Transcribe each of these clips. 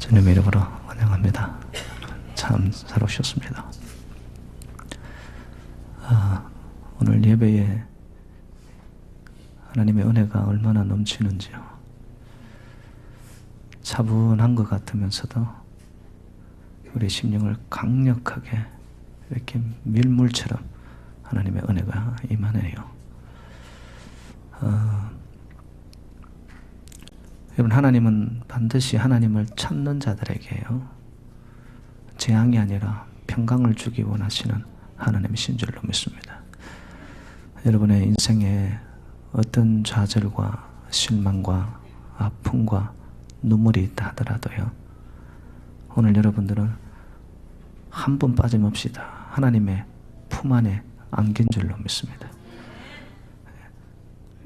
주님의 이름으로 환영합니다. 참 잘 오셨습니다. 오늘 예배에 하나님의 은혜가 얼마나 넘치는지요. 차분한 것 같으면서도 우리 심령을 강력하게 이렇게 밀물처럼 하나님의 은혜가 임하네요. 여러분, 하나님은 반드시 하나님을 찾는 자들에게요, 재앙이 아니라 평강을 주기 원하시는 하나님이신 줄로 믿습니다. 여러분의 인생에 어떤 좌절과 실망과 아픔과 눈물이 있다 하더라도요, 오늘 여러분들은 한 번 빠짐없이 다 하나님의 품 안에 안긴 줄로 믿습니다.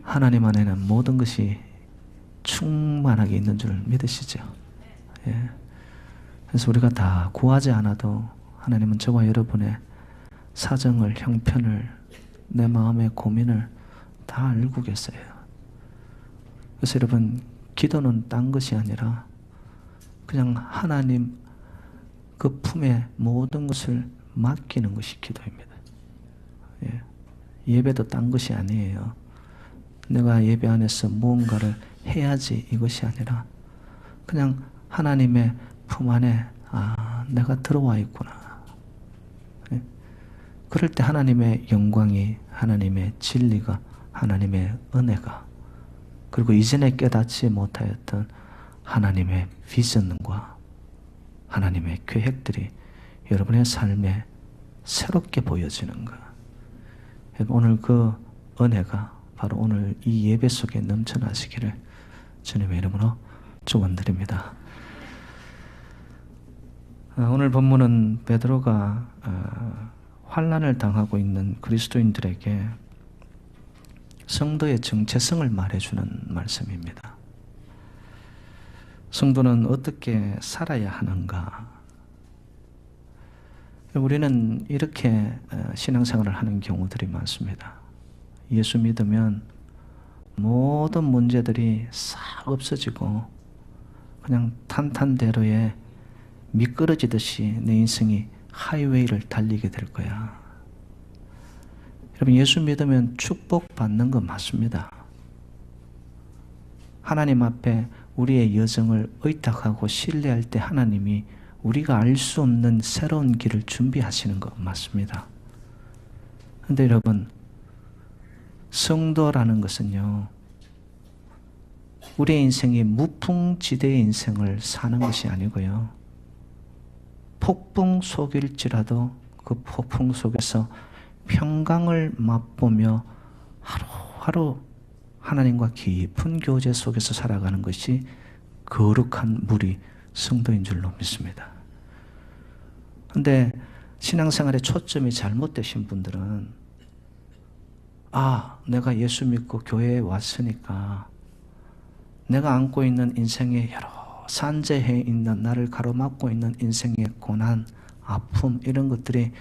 하나님 안에는 모든 것이 충만하게 있는 줄 믿으시죠? 예. 그래서 우리가 다 구하지 않아도 하나님은 저와 여러분의 사정을, 형편을, 내 마음의 고민을 다 알고 계세요. 그래서 여러분, 기도는 딴 것이 아니라 그냥 하나님 그 품에 모든 것을 맡기는 것이 기도입니다. 예. 예배도 딴 것이 아니에요. 내가 예배 안에서 무언가를 해야지 이것이 아니라 그냥 하나님의 품 안에 내가 들어와 있구나. 예? 그럴 때 하나님의 영광이, 하나님의 진리가, 하나님의 은혜가, 그리고 이전에 깨닫지 못하였던 하나님의 비전과 하나님의 계획들이 여러분의 삶에 새롭게 보여지는 것. 오늘 그 은혜가 바로 오늘 이 예배 속에 넘쳐나시기를 주님의 이름으로 축원드립니다. 오늘 본문은 베드로가 환난을 당하고 있는 그리스도인들에게 성도의 정체성을 말해주는 말씀입니다. 성도는 어떻게 살아야 하는가? 우리는 이렇게 신앙생활을 하는 경우들이 많습니다. 예수 믿으면 모든 문제들이 싹 없어지고 그냥 탄탄대로에 미끄러지듯이 내 인생이 하이웨이를 달리게 될 거야. 여러분, 예수 믿으면 축복받는 건 맞습니다. 하나님 앞에 우리의 여정을 의탁하고 신뢰할 때 하나님이 우리가 알 수 없는 새로운 길을 준비하시는 거 맞습니다. 그런데 여러분, 성도라는 것은요, 우리의 인생이 무풍지대의 인생을 사는 것이 아니고요, 폭풍 속일지라도 그 폭풍 속에서 평강을 맛보며 하루하루 하나님과 깊은 교제 속에서 살아가는 것이 거룩한 무리 성도인 줄로 믿습니다. 그런데 신앙생활의 초점이 잘못되신 분들은 내가 예수 믿고 교회에 왔으니까 내가 안고 있는 인생의 여러 산재해 있는, 나를 가로막고 있는 인생의 고난, 아픔, 이런 것들이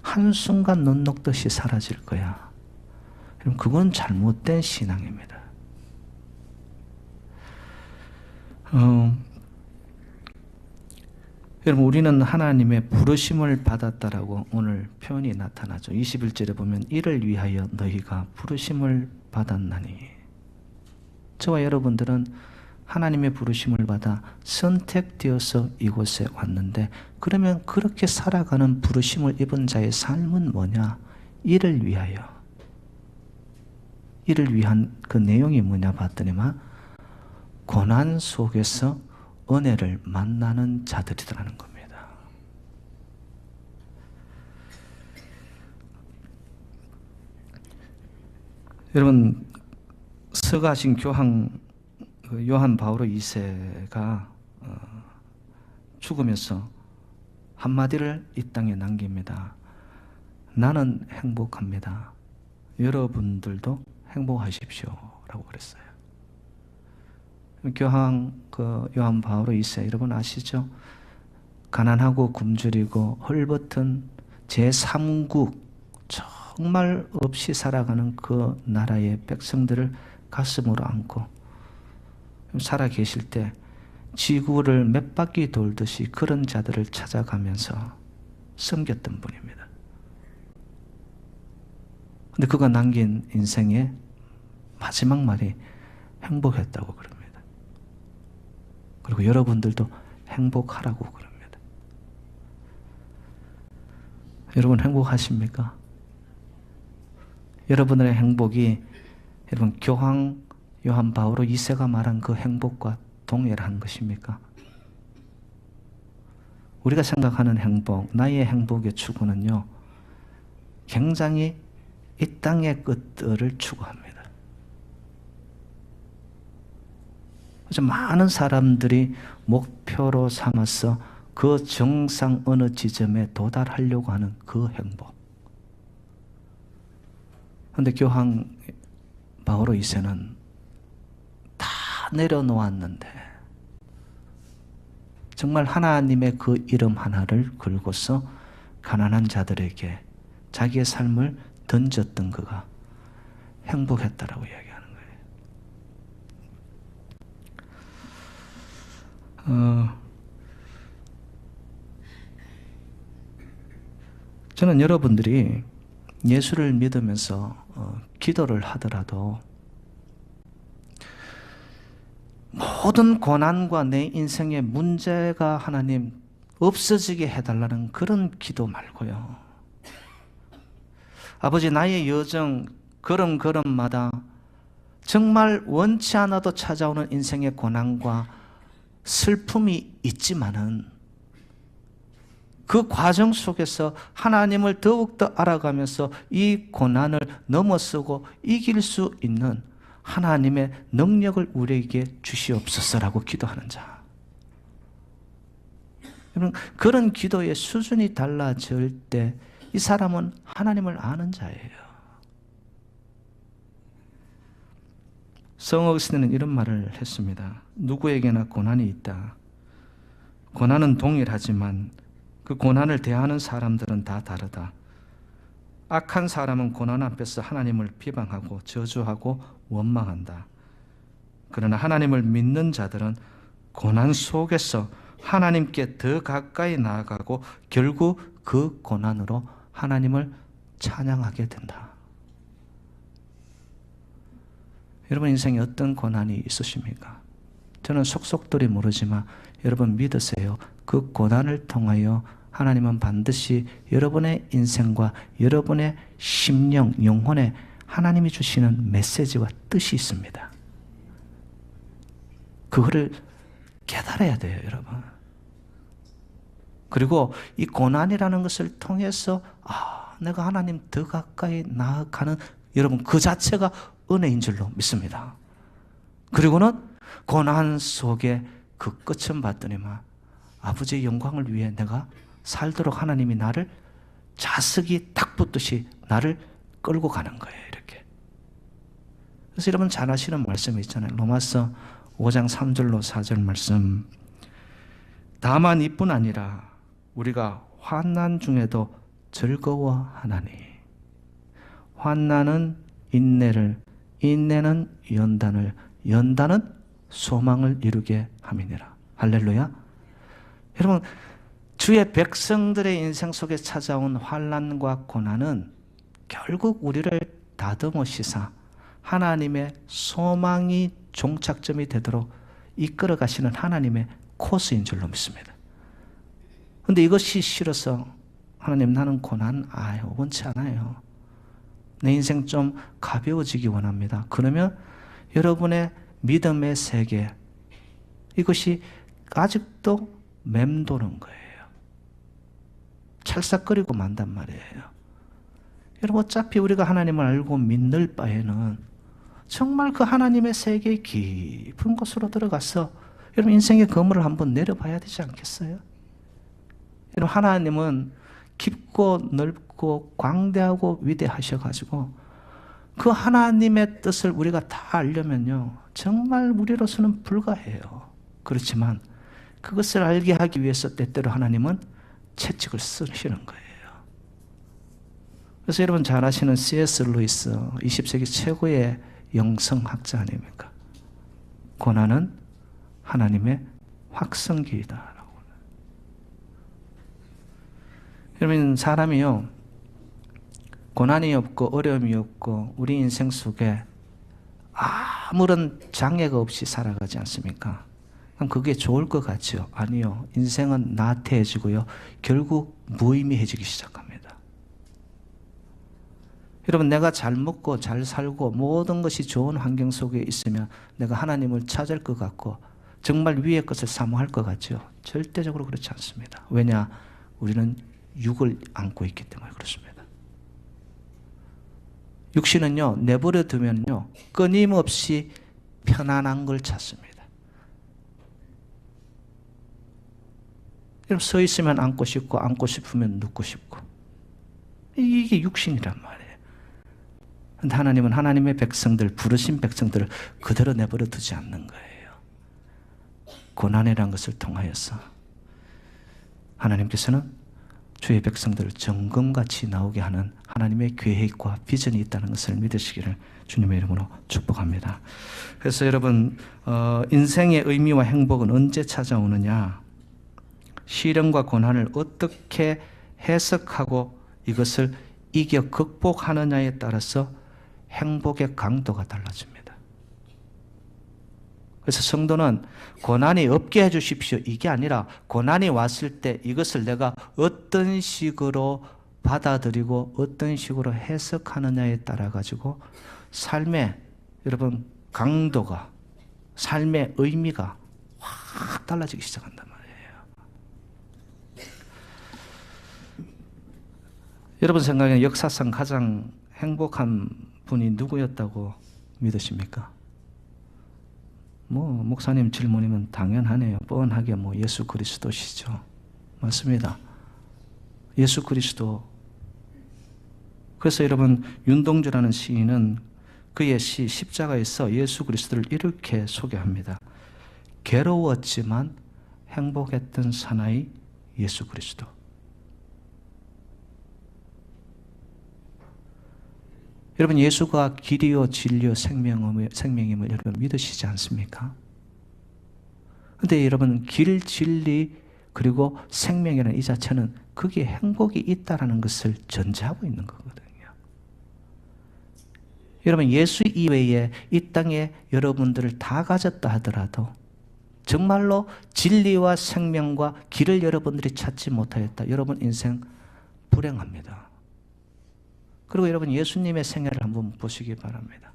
한순간 눈 녹듯이 사라질 거야. 그럼 그건 잘못된 신앙입니다. 여러분, 우리는 하나님의 부르심을 받았다라고 오늘 표현이 나타나죠. 21절에 보면 이를 위하여 너희가 부르심을 받았나니. 저와 여러분들은 하나님의 부르심을 받아 선택되어서 이곳에 왔는데, 그러면 그렇게 살아가는 부르심을 입은 자의 삶은 뭐냐? 이를 위하여. 이를 위한 그 내용이 뭐냐 봤더니만 고난 속에서 은혜를 만나는 자들이라는 겁니다. 여러분, 서가신 교황 요한 바오로 2세가 죽으면서 한마디를 이 땅에 남깁니다. 나는 행복합니다. 여러분들도 행복하십시오 라고 그랬어요. 교황 요한 바오로 2세, 여러분 아시죠? 가난하고 굶주리고 헐벗은 제3국, 정말 없이 살아가는 그 나라의 백성들을 가슴으로 안고 살아 계실 때 지구를 몇 바퀴 돌듯이 그런 자들을 찾아가면서 섬겼던 분입니다. 근데 그가 남긴 인생의 마지막 말이 행복했다고 그럽니다. 그리고 여러분들도 행복하라고 그럽니다. 여러분 행복하십니까? 여러분의 행복이 여러분 교황 요한 바오로 2세가 말한 그 행복과 동일한 것입니까? 우리가 생각하는 행복, 나의 행복의 추구는요, 굉장히 이 땅의 것들을 추구합니다. 그래서 많은 사람들이 목표로 삼아서 그 정상 어느 지점에 도달하려고 하는 그 행복. 그런데 교황 바오로 2세는 다 내려놓았는데 정말 하나님의 그 이름 하나를 걸고서 가난한 자들에게 자기의 삶을 던졌던 그가 행복했다라고 이야기하는 거예요. 저는 여러분들이 예수를 믿으면서 기도를 하더라도 모든 고난과 내 인생의 문제가 하나님 없어지게 해달라는 그런 기도 말고요. 아버지, 나의 여정 걸음걸음마다 정말 원치 않아도 찾아오는 인생의 고난과 슬픔이 있지만은 그 과정 속에서 하나님을 더욱더 알아가면서 이 고난을 넘어서고 이길 수 있는 하나님의 능력을 우리에게 주시옵소서라고 기도하는 자. 여러분, 그런 기도의 수준이 달라질 때 이 사람은 하나님을 아는 자예요. 성 어거스틴은 이런 말을 했습니다. 누구에게나 고난이 있다. 고난은 동일하지만 그 고난을 대하는 사람들은 다 다르다. 악한 사람은 고난 앞에서 하나님을 비방하고 저주하고 원망한다. 그러나 하나님을 믿는 자들은 고난 속에서 하나님께 더 가까이 나아가고 결국 그 고난으로 하나님을 찬양하게 된다. 여러분 인생에 어떤 고난이 있으십니까? 저는 속속들이 모르지만 여러분 믿으세요. 그 고난을 통하여 하나님은 반드시 여러분의 인생과 여러분의 심령, 영혼에 하나님이 주시는 메시지와 뜻이 있습니다. 그거를 깨달아야 돼요, 여러분. 그리고 이 고난이라는 것을 통해서 내가 하나님 더 가까이 나아가는 여러분 그 자체가 은혜인 줄로 믿습니다. 그리고는 고난 속에 그 끝은 봤더니만 아버지의 영광을 위해 내가 살도록 하나님이 나를 자석이 딱 붙듯이 나를 끌고 가는 거예요, 이렇게. 그래서 여러분 잘 아시는 말씀이 있잖아요. 로마서 5장 3절로 4절 말씀. 다만 이뿐 아니라 우리가 환난 중에도 즐거워하나니 환난은 인내를, 인내는 연단을, 연단은 소망을 이루게 함이니라. 할렐루야. 여러분 주의 백성들의 인생 속에 찾아온 환난과 고난은 결국 우리를 다듬으시사 하나님의 소망이 종착점이 되도록 이끌어 가시는 하나님의 코스인 줄로 믿습니다. 그런데 이것이 싫어서 하나님 나는 고난 원치 않아요. 내 인생 좀 가벼워지기 원합니다. 그러면 여러분의 믿음의 세계 이것이 아직도 맴도는 거예요. 찰싹거리고 만단 말이에요. 여러분 어차피 우리가 하나님을 알고 믿는 바에는 정말 그 하나님의 세계의 깊은 곳으로 들어가서 여러분 인생의 그물을 한번 내려봐야 되지 않겠어요? 여러분 하나님은 깊고 넓고 광대하고 위대하셔가지고 그 하나님의 뜻을 우리가 다 알려면요 정말 우리로서는 불가해요. 그렇지만 그것을 알게 하기 위해서 때때로 하나님은 채찍을 쓰시는 거예요. 그래서 여러분 잘 아시는 C.S. 루이스 20세기 최고의 영성학자 아닙니까? 고난은 하나님의 확성기이다라고. 여러분, 사람이요, 고난이 없고 어려움이 없고 우리 인생 속에 아무런 장애가 없이 살아가지 않습니까? 그럼 그게 좋을 것 같죠? 아니요. 인생은 나태해지고요, 결국 무의미해지기 시작합니다. 여러분, 내가 잘 먹고 잘 살고 모든 것이 좋은 환경 속에 있으면 내가 하나님을 찾을 것 같고 정말 위의 것을 사모할 것 같죠? 절대적으로 그렇지 않습니다. 왜냐? 우리는 육을 안고 있기 때문에 그렇습니다. 육신은요, 내버려 두면요, 끊임없이 편안한 걸 찾습니다. 여러분, 서 있으면 앉고 싶고, 앉고 싶으면 눕고 싶고. 이게 육신이란 말이에요. 그런데 하나님은 하나님의 백성들, 부르신 백성들을 그대로 내버려 두지 않는 거예요. 고난이라는 것을 통하여서 하나님께서는 주의 백성들을 정금같이 나오게 하는 하나님의 계획과 비전이 있다는 것을 믿으시기를 주님의 이름으로 축복합니다. 그래서 여러분, 인생의 의미와 행복은 언제 찾아오느냐? 시련과 고난을 어떻게 해석하고 이것을 이겨 극복하느냐에 따라서 행복의 강도가 달라집니다. 그래서 성도는 고난이 없게 해주십시오, 이게 아니라 고난이 왔을 때 이것을 내가 어떤 식으로 받아들이고 어떤 식으로 해석하느냐에 따라 가지고 삶의, 여러분, 강도가, 삶의 의미가 확 달라지기 시작한단 말이에요. 여러분 생각에 역사상 가장 행복한 분이 누구였다고 믿으십니까? 목사님 질문이면 당연하네요. 뻔하게 예수 그리스도시죠. 맞습니다. 예수 그리스도. 그래서 여러분, 윤동주라는 시인은 그의 시 십자가에서 예수 그리스도를 이렇게 소개합니다. 괴로웠지만 행복했던 사나이 예수 그리스도. 여러분, 예수가 길이요 진리요 생명임을 여러분 믿으시지 않습니까? 그런데 여러분, 길, 진리 그리고 생명이라는 이 자체는 거기에 행복이 있다는 것을 전제하고 있는 거거든요. 여러분, 예수 이외에 이 땅에 여러분들을 다 가졌다 하더라도 정말로 진리와 생명과 길을 여러분들이 찾지 못하였다, 여러분 인생 불행합니다. 그리고 여러분, 예수님의 생애를 한번 보시기 바랍니다.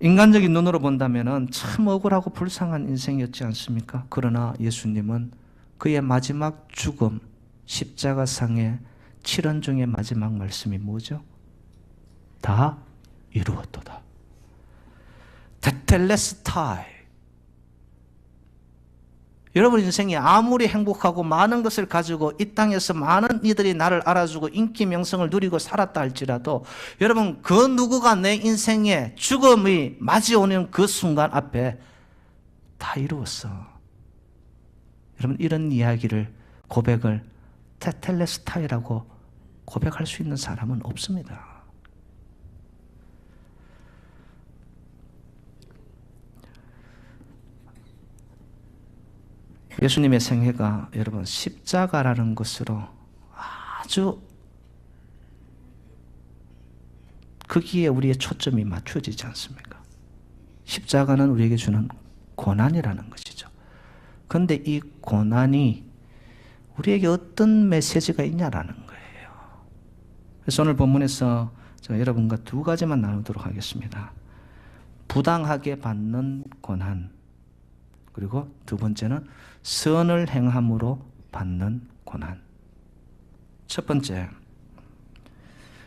인간적인 눈으로 본다면 참 억울하고 불쌍한 인생이었지 않습니까? 그러나 예수님은 그의 마지막 죽음, 십자가상의 치른 중의 마지막 말씀이 뭐죠? 다 이루었도다. 테텔레스타이. 여러분 인생이 아무리 행복하고 많은 것을 가지고 이 땅에서 많은 이들이 나를 알아주고 인기 명성을 누리고 살았다 할지라도 여러분, 그 누구가 내 인생에 죽음이 맞이오는 그 순간 앞에 다 이루었어. 여러분, 이런 이야기를, 고백을 테텔레스타이라고 고백할 수 있는 사람은 없습니다. 예수님의 생애가 여러분 십자가라는 것으로 아주 거기에 우리의 초점이 맞춰지지 않습니까? 십자가는 우리에게 주는 고난이라는 것이죠. 그런데 이 고난이 우리에게 어떤 메시지가 있냐라는 거예요. 그래서 오늘 본문에서 제가 여러분과 두 가지만 나누도록 하겠습니다. 부당하게 받는 고난, 그리고 두 번째는 선을 행함으로 받는 고난. 첫 번째,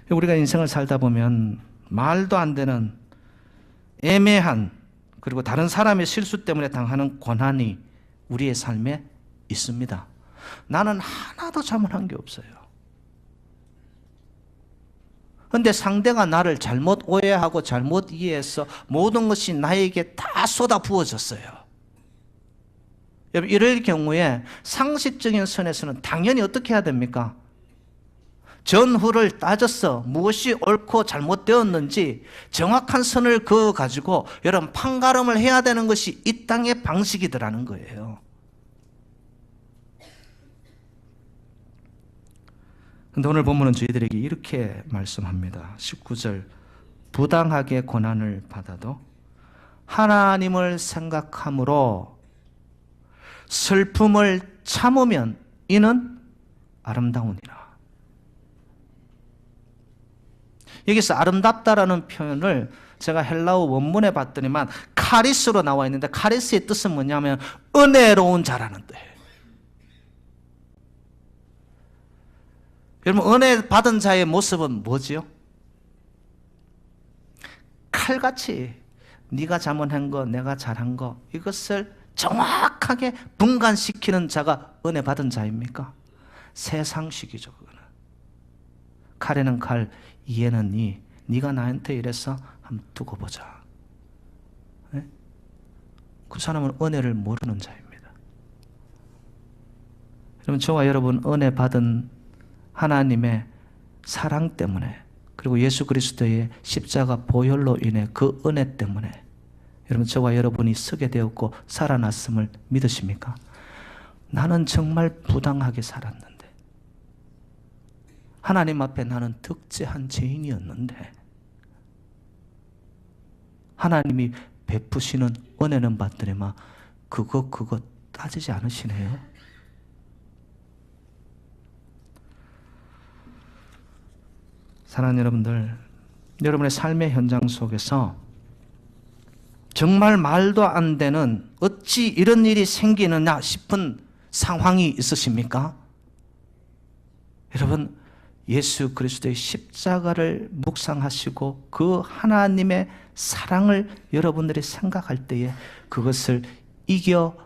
우리가 인생을 살다 보면 말도 안 되는 애매한, 그리고 다른 사람의 실수 때문에 당하는 고난이 우리의 삶에 있습니다. 나는 하나도 잘못한 게 없어요. 그런데 상대가 나를 잘못 오해하고 잘못 이해해서 모든 것이 나에게 다 쏟아 부어졌어요. 여러분, 이럴 경우에 상식적인 선에서는 당연히 어떻게 해야 됩니까? 전후를 따져서 무엇이 옳고 잘못되었는지 정확한 선을 그어 가지고 여러분 판가름을 해야 되는 것이 이 땅의 방식이더라는 거예요. 근데 오늘 본문은 저희들에게 이렇게 말씀합니다. 19절, 부당하게 고난을 받아도 하나님을 생각함으로 슬픔을 참으면 이는 아름다우니라. 여기서 아름답다라는 표현을 제가 헬라어 원문에 봤더니만 카리스로 나와 있는데, 카리스의 뜻은 뭐냐면 은혜로운 자라는 뜻이에요. 여러분, 은혜 받은 자의 모습은 뭐지요? 칼같이 네가 잘못한 거, 내가 잘한 거, 이것을 정확하게 분간시키는 자가 은혜 받은 자입니까? 세상식이죠. 그거는. 칼에는 칼, 이에는 이. 네가 나한테 이래서 한번 두고 보자. 네? 그 사람은 은혜를 모르는 자입니다. 여러분, 저와 여러분 은혜 받은 하나님의 사랑 때문에, 그리고 예수 그리스도의 십자가 보혈로 인해 그 은혜 때문에 여러분, 저와 여러분이 서게 되었고 살아났음을 믿으십니까? 나는 정말 부당하게 살았는데, 하나님 앞에 나는 득죄한 죄인이었는데 하나님이 베푸시는 은혜는 받더니만 그거 따지지 않으시네요. 사랑하는 여러분들, 여러분의 삶의 현장 속에서 정말 말도 안 되는, 어찌 이런 일이 생기느냐 싶은 상황이 있으십니까? 여러분, 예수 그리스도의 십자가를 묵상하시고 그 하나님의 사랑을 여러분들이 생각할 때에 그것을 이겨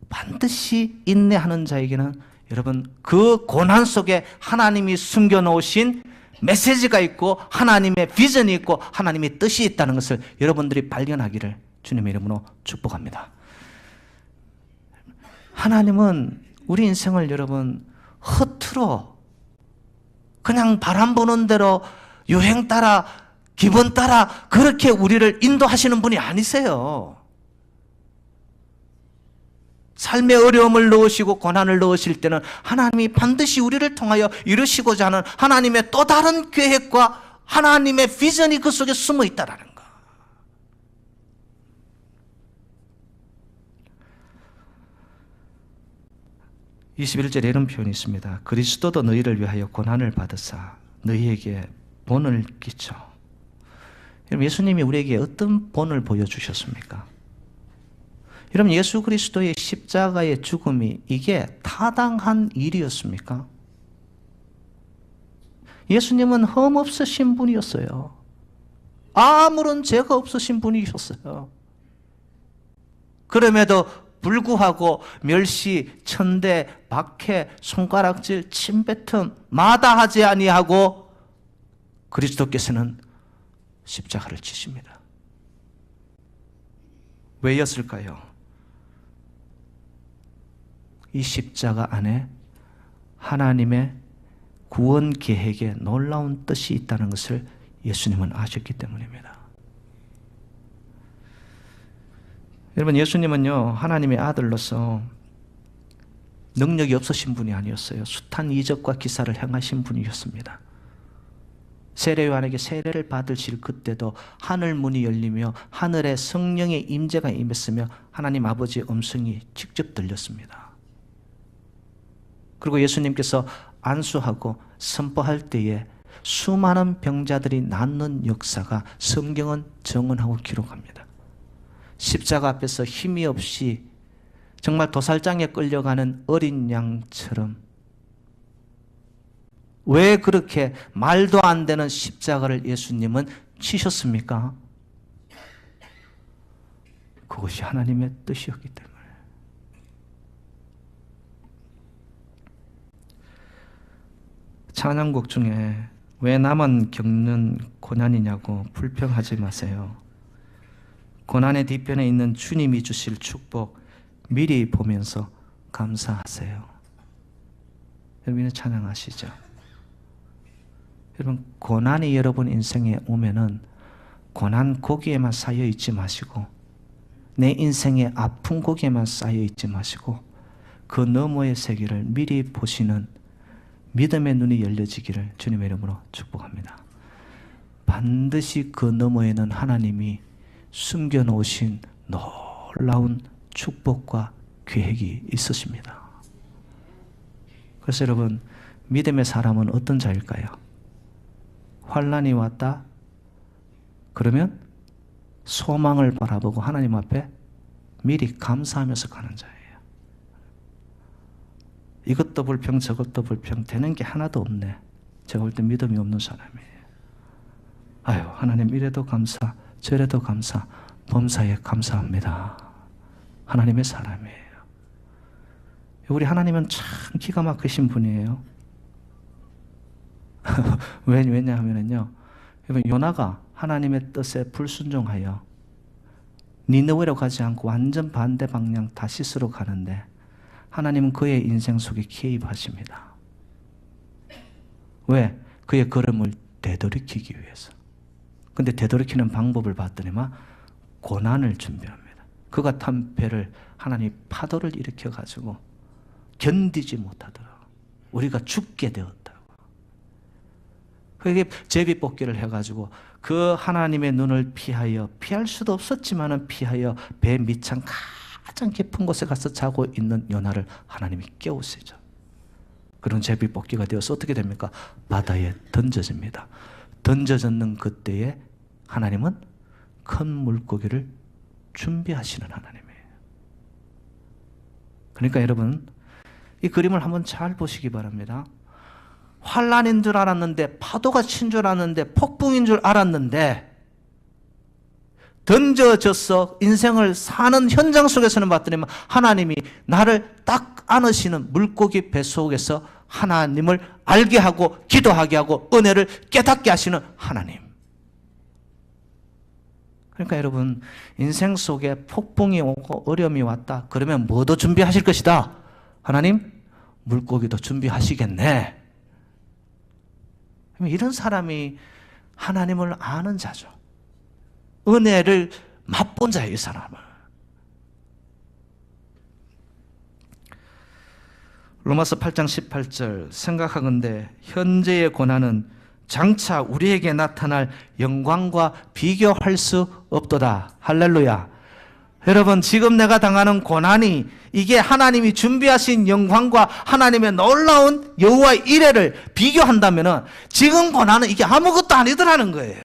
반드시 인내하는 자에게는 여러분, 그 고난 속에 하나님이 숨겨놓으신 메시지가 있고 하나님의 비전이 있고 하나님의 뜻이 있다는 것을 여러분들이 발견하기를 주님의 이름으로 축복합니다. 하나님은 우리 인생을 여러분 허투루 그냥 바람 부는 대로 유행 따라 기분 따라 그렇게 우리를 인도하시는 분이 아니세요. 삶의 어려움을 넣으시고 고난을 넣으실 때는 하나님이 반드시 우리를 통하여 이루시고자 하는 하나님의 또 다른 계획과 하나님의 비전이 그 속에 숨어 있다라는 거. (21절에) 이런 표현이 있습니다. 그리스도도 너희를 위하여 고난을 받으사 너희에게 본을 끼쳐. 여러분, 예수님이 우리에게 어떤 본을 보여주셨습니까? 여러분, 예수 그리스도의 십자가의 죽음이 이게 타당한 일이었습니까? 예수님은 흠 없으신 분이었어요. 아무런 죄가 없으신 분이셨어요. 그럼에도 불구하고 멸시, 천대, 박해, 손가락질, 침뱉음 마다하지 아니하고 그리스도께서는 십자가를 지십니다. 왜였을까요? 이 십자가 안에 하나님의 구원 계획에 놀라운 뜻이 있다는 것을 예수님은 아셨기 때문입니다. 여러분, 예수님은요, 하나님의 아들로서 능력이 없으신 분이 아니었어요. 숱한 이적과 기사를 행하신 분이었습니다. 세례 요한에게 세례를 받으실 그때도 하늘 문이 열리며 하늘에 성령의 임재가 임했으며 하나님 아버지의 음성이 직접 들렸습니다. 그리고 예수님께서 안수하고 선포할 때에 수많은 병자들이 낫는 역사가 성경은 증언하고 기록합니다. 십자가 앞에서 힘이 없이 정말 도살장에 끌려가는 어린 양처럼 왜 그렇게 말도 안 되는 십자가를 예수님은 치셨습니까? 그것이 하나님의 뜻이었기 때문에. 찬양곡 중에 왜 나만 겪는 고난이냐고 불평하지 마세요. 고난의 뒤편에 있는 주님이 주실 축복 미리 보면서 감사하세요. 여러분은 찬양하시죠. 여러분, 고난이 여러분 인생에 오면은 고난 거기에만 쌓여 있지 마시고, 내 인생의 아픈 거기에만 쌓여 있지 마시고, 그 너머의 세계를 미리 보시는 믿음의 눈이 열려지기를 주님의 이름으로 축복합니다. 반드시 그 너머에는 하나님이 숨겨놓으신 놀라운 축복과 계획이 있으십니다. 그래서 여러분, 믿음의 사람은 어떤 자일까요? 환난이 왔다? 그러면 소망을 바라보고 하나님 앞에 미리 감사하면서 가는 자예요. 이것도 불평 저것도 불평 되는 게 하나도 없네. 제가 볼 때 믿음이 없는 사람이에요. 아유, 하나님 이래도 감사, 저래도 감사, 범사에 감사합니다. 하나님의 사람이에요. 우리 하나님은 참 기가 막히신 분이에요. 왜냐하면요, 요나가 하나님의 뜻에 불순종하여 니느웨로 가지 않고 완전 반대 방향 다시스로 가는데 하나님은 그의 인생 속에 개입하십니다. 왜? 그의 걸음을 되돌이키기 위해서. 근데 되돌이키는 방법을 봤더니만 고난을 준비합니다. 그가 탄 배를 하나님이 파도를 일으켜가지고 견디지 못하더라. 우리가 죽게 되었다고. 그게 제비뽑기를 해가지고 그 하나님의 눈을 피하여, 피할 수도 없었지만은 피하여 배 밑창 가장 깊은 곳에 가서 자고 있는 요나를 하나님이 깨우시죠. 그런 제비뽑기가 되어서 어떻게 됩니까? 바다에 던져집니다. 던져졌는 그때에 하나님은 큰 물고기를 준비하시는 하나님이에요. 그러니까 여러분, 이 그림을 한번 잘 보시기 바랍니다. 환난인 줄 알았는데, 파도가 친 줄 알았는데, 폭풍인 줄 알았는데 던져져서 인생을 사는 현장 속에서는 봤더니 하나님이 나를 딱 안으시는 물고기 배 속에서 하나님을 알게 하고 기도하게 하고 은혜를 깨닫게 하시는 하나님. 그러니까 여러분, 인생 속에 폭풍이 오고 어려움이 왔다 그러면 뭐도 준비하실 것이다? 하나님, 물고기도 준비하시겠네. 이런 사람이 하나님을 아는 자죠. 은혜를 맛본 자예요, 이 사람은. 로마서 8장 18절, 생각하건대 현재의 고난은 장차 우리에게 나타날 영광과 비교할 수 없도다. 할렐루야. 여러분, 지금 내가 당하는 고난이 이게 하나님이 준비하신 영광과 하나님의 놀라운 여호와의 이레를 비교한다면 지금 고난은 이게 아무것도 아니더라는 거예요.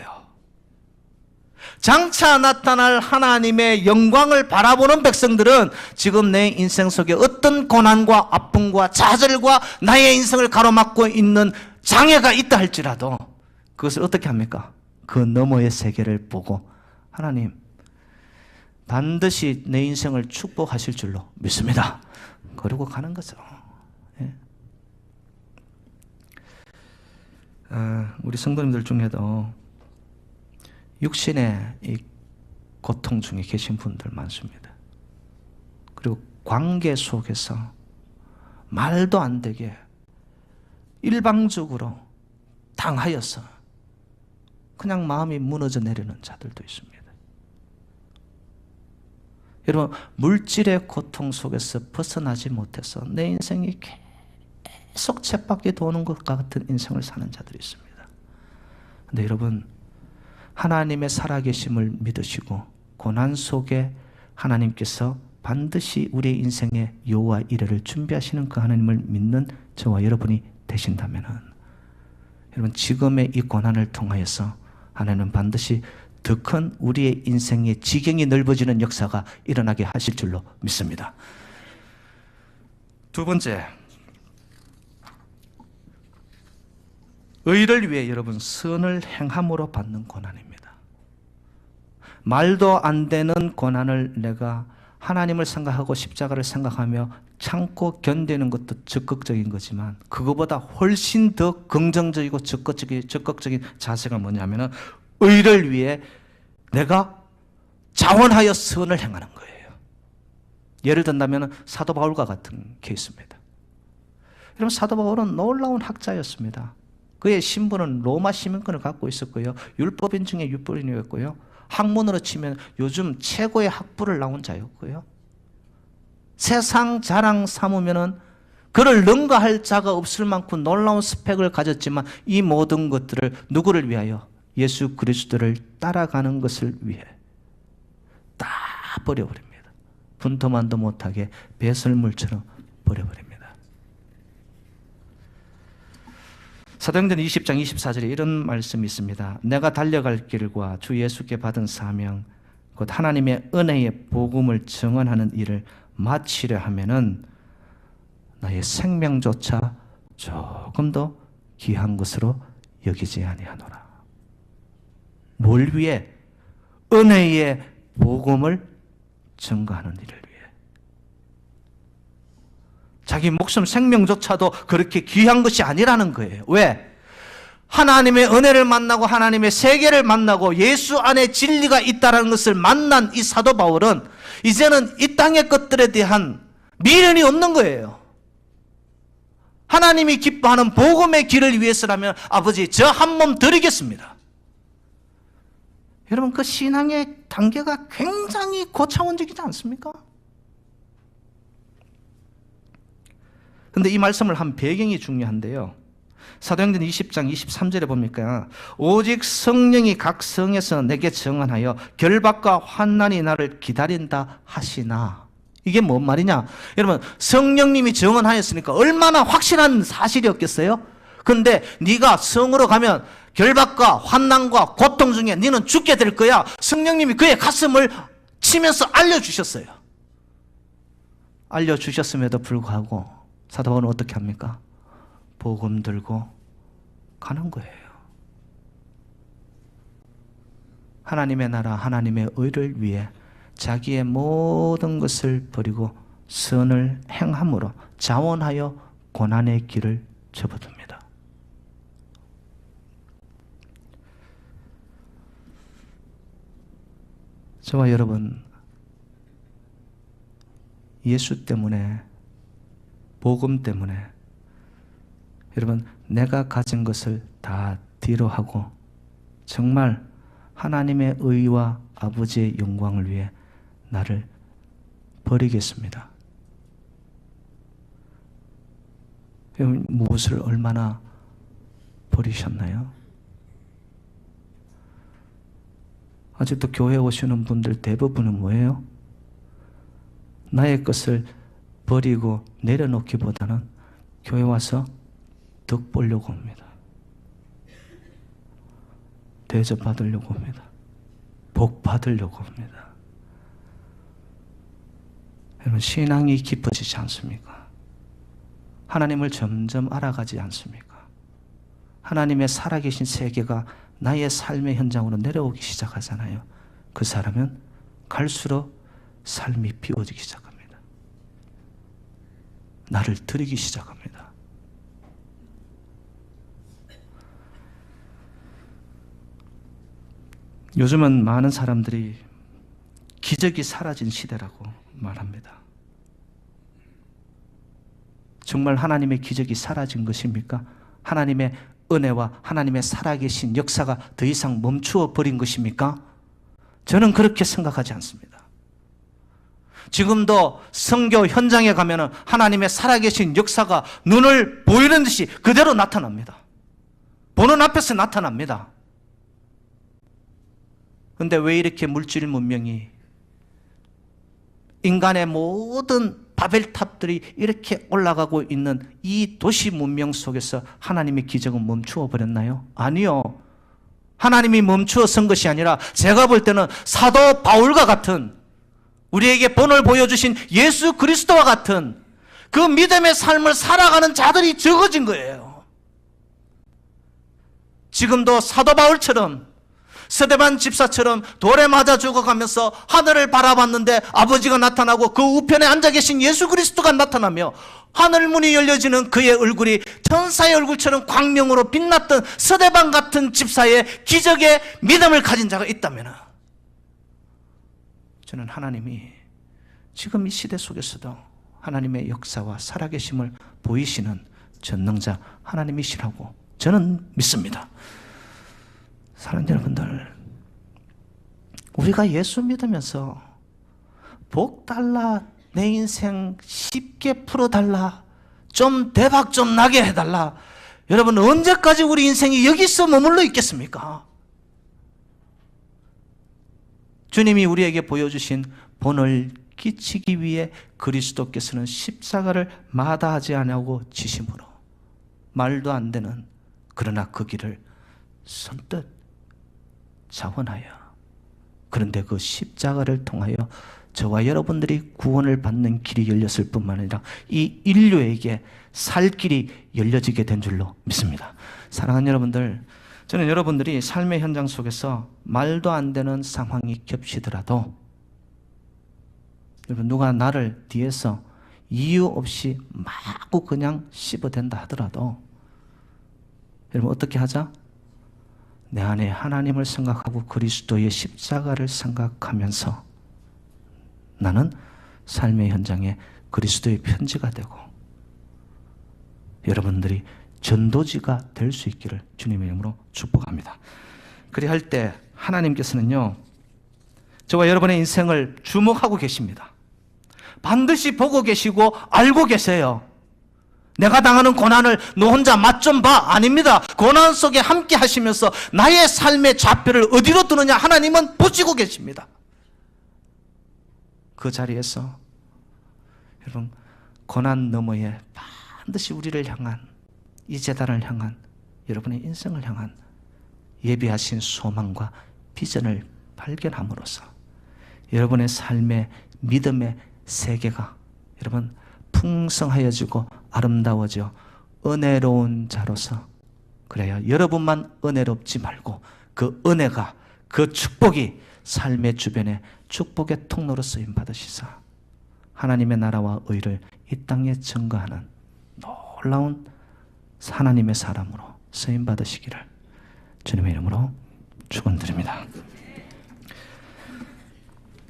장차 나타날 하나님의 영광을 바라보는 백성들은 지금 내 인생 속에 어떤 고난과 아픔과 좌절과 나의 인생을 가로막고 있는 장애가 있다 할지라도 그것을 어떻게 합니까? 그 너머의 세계를 보고 하나님 반드시 내 인생을 축복하실 줄로 믿습니다. 그러고 가는 거죠. 예. 우리 성도님들 중에도 육신의 이 고통 중에 계신 분들 많습니다. 그리고 관계 속에서 말도 안 되게 일방적으로 당하여서 그냥 마음이 무너져 내리는 자들도 있습니다. 여러분, 물질의 고통 속에서 벗어나지 못해서 내 인생이 계속 쳇바퀴 도는 것 같은 인생을 사는 자들이 있습니다. 그런데 여러분, 하나님의 살아계심을 믿으시고 고난 속에 하나님께서 반드시 우리의 인생에 여호와 이레를 준비하시는 그 하나님을 믿는 저와 여러분이 되신다면 여러분, 지금의 이 고난을 통하여서 하나님은 반드시 더 큰 우리의 인생의 지경이 넓어지는 역사가 일어나게 하실 줄로 믿습니다. 두 번째, 의를 위해 여러분 선을 행함으로 받는 고난입니다. 말도 안 되는 고난을 내가 하나님을 생각하고 십자가를 생각하며 참고 견디는 것도 적극적인 거지만 그거보다 훨씬 더 긍정적이고 적극적인 자세가 뭐냐면 의를 위해 내가 자원하여 선을 행하는 거예요. 예를 든다면 사도 바울과 같은 케이스입니다. 여러분, 사도 바울은 놀라운 학자였습니다. 그의 신분은 로마 시민권을 갖고 있었고요. 율법인 중에 율법인이었고요. 학문으로 치면 요즘 최고의 학부를 나온 자였고요. 세상 자랑 삼으면은 그를 능가할 자가 없을 만큼 놀라운 스펙을 가졌지만 이 모든 것들을 누구를 위하여? 예수 그리스도를 따라가는 것을 위해 다 버려버립니다. 분토만도 못하게 배설물처럼 버려버립니다. 사도행전 20장 24절에 이런 말씀이 있습니다. 내가 달려갈 길과 주 예수께 받은 사명 곧 하나님의 은혜의 복음을 증언하는 일을 마치려 하면은 나의 생명조차 조금 더 귀한 것으로 여기지 아니하노라. 뭘 위해? 은혜의 복음을 증거하는 일을 위해. 자기 목숨 생명조차도 그렇게 귀한 것이 아니라는 거예요. 왜? 하나님의 은혜를 만나고 하나님의 세계를 만나고 예수 안에 진리가 있다는 것을 만난 이 사도 바울은 이제는 이 땅의 것들에 대한 미련이 없는 거예요. 하나님이 기뻐하는 복음의 길을 위해서라면 아버지 저 한 몸 드리겠습니다. 여러분 그 신앙의 단계가 굉장히 고차원적이지 않습니까? 그런데 이 말씀을 한 배경이 중요한데요. 사도행전 20장 23절에 보니까 오직 성령이 각 성에서 내게 증언하여 결박과 환난이 나를 기다린다 하시나. 이게 뭔 말이냐? 여러분 성령님이 증언하였으니까 얼마나 확실한 사실이었겠어요? 근데 네가 성으로 가면 결박과 환난과 고통 중에 너는 죽게 될 거야. 성령님이 그의 가슴을 치면서 알려주셨어요. 알려주셨음에도 불구하고 사도 바울은 어떻게 합니까? 복음 들고 가는 거예요. 하나님의 나라, 하나님의 의를 위해 자기의 모든 것을 버리고 선을 행함으로 자원하여 고난의 길을 접어듭니다. 저와 여러분, 예수 때문에, 복음 때문에 여러분 내가 가진 것을 다 뒤로 하고 정말 하나님의 의와 아버지의 영광을 위해 나를 버리겠습니다. 여러분 무엇을 얼마나 버리셨나요? 아직도 교회 오시는 분들 대부분은 뭐예요? 나의 것을 버리고 내려놓기보다는 교회 와서 덕 보려고 옵니다. 대접 받으려고 옵니다. 복 받으려고 옵니다. 여러분 신앙이 깊어지지 않습니까? 하나님을 점점 알아가지 않습니까? 하나님의 살아계신 세계가 나의 삶의 현장으로 내려오기 시작하잖아요. 그 사람은 갈수록 삶이 비워지기 시작합니다. 나를 드리기 시작합니다. 요즘은 많은 사람들이 기적이 사라진 시대라고 말합니다. 정말 하나님의 기적이 사라진 것입니까? 하나님의 은혜와 하나님의 살아계신 역사가 더 이상 멈추어 버린 것입니까? 저는 그렇게 생각하지 않습니다. 지금도 선교 현장에 가면은 하나님의 살아계신 역사가 눈을 보이는 듯이 그대로 나타납니다. 보는 앞에서 나타납니다. 그런데 왜 이렇게 물질 문명이 인간의 모든 바벨탑들이 이렇게 올라가고 있는 이 도시 문명 속에서 하나님의 기적은 멈추어 버렸나요? 아니요. 하나님이 멈추어 선 것이 아니라 제가 볼 때는 사도 바울과 같은 우리에게 본을 보여주신 예수 그리스도와 같은 그 믿음의 삶을 살아가는 자들이 적어진 거예요. 지금도 사도 바울처럼 스데반 집사처럼 돌에 맞아 죽어가면서 하늘을 바라봤는데 아버지가 나타나고 그 우편에 앉아 계신 예수 그리스도가 나타나며 하늘 문이 열려지는 그의 얼굴이 천사의 얼굴처럼 광명으로 빛났던 스데반 같은 집사의 기적의 믿음을 가진 자가 있다면 저는 하나님이 지금 이 시대 속에서도 하나님의 역사와 살아계심을 보이시는 전능자 하나님이시라고 저는 믿습니다. 사랑하는 여러분들, 우리가 예수 믿으면서 복 달라, 내 인생 쉽게 풀어달라, 좀 대박 좀 나게 해달라. 여러분, 언제까지 우리 인생이 여기서 머물러 있겠습니까? 주님이 우리에게 보여주신 본을 끼치기 위해 그리스도께서는 십자가를 마다하지 아니하고 지심으로 말도 안 되는, 그러나 그 길을 선뜻 자원하여, 그런데 그 십자가를 통하여 저와 여러분들이 구원을 받는 길이 열렸을 뿐만 아니라 이 인류에게 살 길이 열려지게 된 줄로 믿습니다. 사랑하는 여러분들, 저는 여러분들이 삶의 현장 속에서 말도 안 되는 상황이 겹치더라도, 여러분, 누가 나를 뒤에서 이유 없이 마구 그냥 씹어댄다 하더라도, 여러분 어떻게 하자? 내 안에 하나님을 생각하고 그리스도의 십자가를 생각하면서 나는 삶의 현장에 그리스도의 편지가 되고 여러분들이 전도지가 될 수 있기를 주님의 이름으로 축복합니다. 그리할 때 하나님께서는요, 저와 여러분의 인생을 주목하고 계십니다. 반드시 보고 계시고 알고 계세요. 내가 당하는 고난을 너 혼자 맛 좀 봐. 아닙니다. 고난 속에 함께 하시면서 나의 삶의 좌표를 어디로 두느냐 하나님은 보시고 계십니다. 그 자리에서 여러분, 고난 너머에 반드시 우리를 향한, 이 재단을 향한, 여러분의 인생을 향한 예비하신 소망과 비전을 발견함으로써 여러분의 삶의 믿음의 세계가 여러분 풍성하여지고 아름다워져 은혜로운 자로서, 그래야 여러분만 은혜롭지 말고 그 은혜가, 그 축복이 삶의 주변에 축복의 통로로 쓰임 받으시사 하나님의 나라와 의를 이 땅에 증거하는 놀라운 하나님의 사람으로 쓰임 받으시기를 주님의 이름으로 축원드립니다.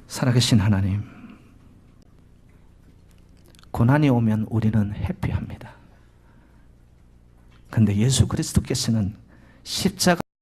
살아계신 하나님, 고난이 오면 우리는 해피합니다. 그런데 예수 그리스도께서는 십자가